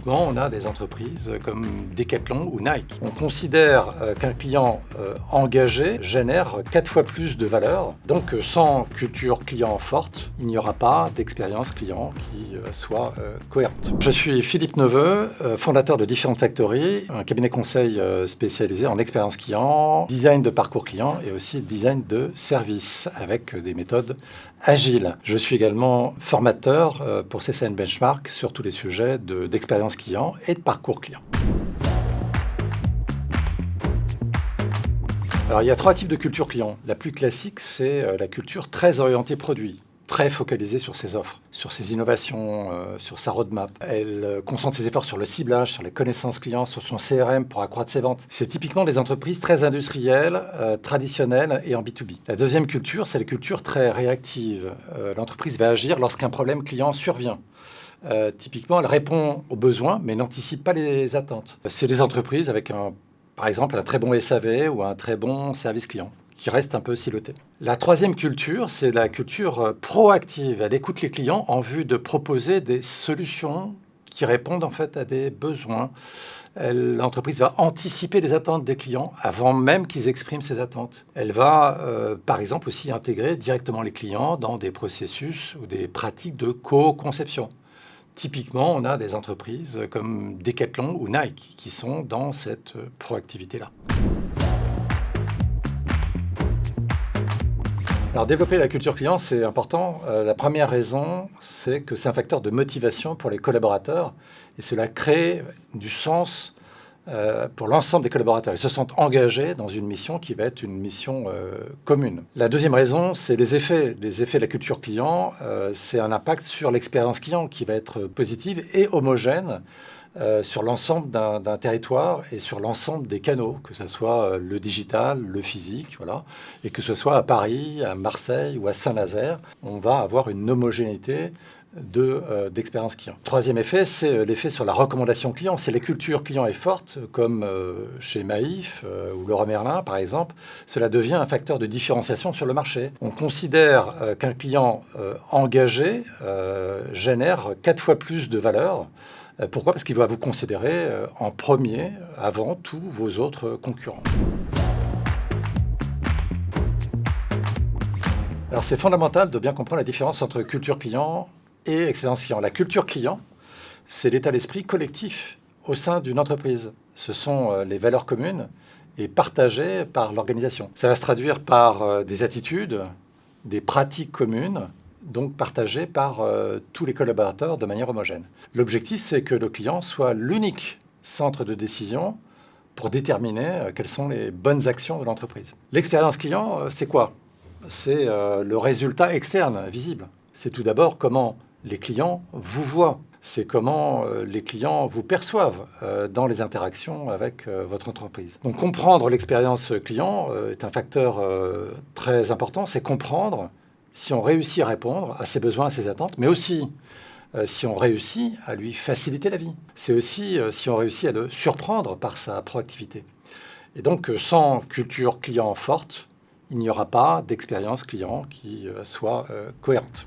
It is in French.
Typiquement, on a des entreprises comme Decathlon ou Nike. On considère qu'un client engagé génère 4 fois plus de valeur. Donc, sans culture client forte, il n'y aura pas d'expérience client qui soit cohérente. Je suis Philippe Neveu, fondateur de Different Factory, un cabinet conseil spécialisé en expérience client, design de parcours client et aussi design de service avec des méthodes agiles. Je suis également formateur pour CCN Benchmark sur tous les sujets d'expérience client et de parcours client. Alors, il y a 3 types de culture client. La plus classique, c'est la culture très orientée produit, très focalisée sur ses offres, sur ses innovations, sur sa roadmap. Elle concentre ses efforts sur le ciblage, sur les connaissances clients, sur son CRM pour accroître ses ventes. C'est typiquement des entreprises très industrielles, traditionnelles et en B2B. La deuxième culture, c'est la culture très réactive. L'entreprise va agir lorsqu'un problème client survient. Typiquement, elle répond aux besoins, mais n'anticipe pas les attentes. C'est des entreprises avec par exemple, un très bon SAV ou un très bon service client, qui reste un peu siloté. La troisième culture, c'est la culture proactive. Elle écoute les clients en vue de proposer des solutions qui répondent en fait à des besoins. L'entreprise va anticiper les attentes des clients avant même qu'ils expriment ces attentes. Elle va, par exemple, aussi intégrer directement les clients dans des processus ou des pratiques de co-conception. Typiquement, on a des entreprises comme Decathlon ou Nike qui sont dans cette proactivité-là. Alors, développer la culture client, c'est important. La première raison, c'est que c'est un facteur de motivation pour les collaborateurs et cela crée du sens pour l'ensemble des collaborateurs. Ils se sentent engagés dans une mission qui va être une mission commune. La deuxième raison, c'est les effets. Les effets de la culture client, c'est un impact sur l'expérience client qui va être positive et homogène sur l'ensemble d'un territoire et sur l'ensemble des canaux, que ce soit le digital, le physique, voilà, et que ce soit à Paris, à Marseille ou à Saint-Nazaire, on va avoir une homogénéité d'expérience client. Troisième effet, c'est l'effet sur la recommandation client. Si la culture client est forte, comme chez Maïf ou Leroy Merlin par exemple, cela devient un facteur de différenciation sur le marché. On considère qu'un client engagé génère 4 fois plus de valeur. Pourquoi ? Parce qu'il va vous considérer en premier avant tous vos autres concurrents. Alors c'est fondamental de bien comprendre la différence entre culture client et expérience client. La culture client, c'est l'état d'esprit collectif au sein d'une entreprise. Ce sont les valeurs communes et partagées par l'organisation. Ça va se traduire par des attitudes, des pratiques communes, donc partagées par tous les collaborateurs de manière homogène. L'objectif, c'est que le client soit l'unique centre de décision pour déterminer quelles sont les bonnes actions de l'entreprise. L'expérience client, c'est quoi ? C'est le résultat externe, visible. C'est tout d'abord comment les clients vous voient. C'est comment les clients vous perçoivent dans les interactions avec votre entreprise. Donc comprendre l'expérience client est un facteur très important. C'est comprendre si on réussit à répondre à ses besoins, à ses attentes, mais aussi si on réussit à lui faciliter la vie. C'est aussi si on réussit à le surprendre par sa proactivité. Et donc sans culture client forte, il n'y aura pas d'expérience client qui soit cohérente.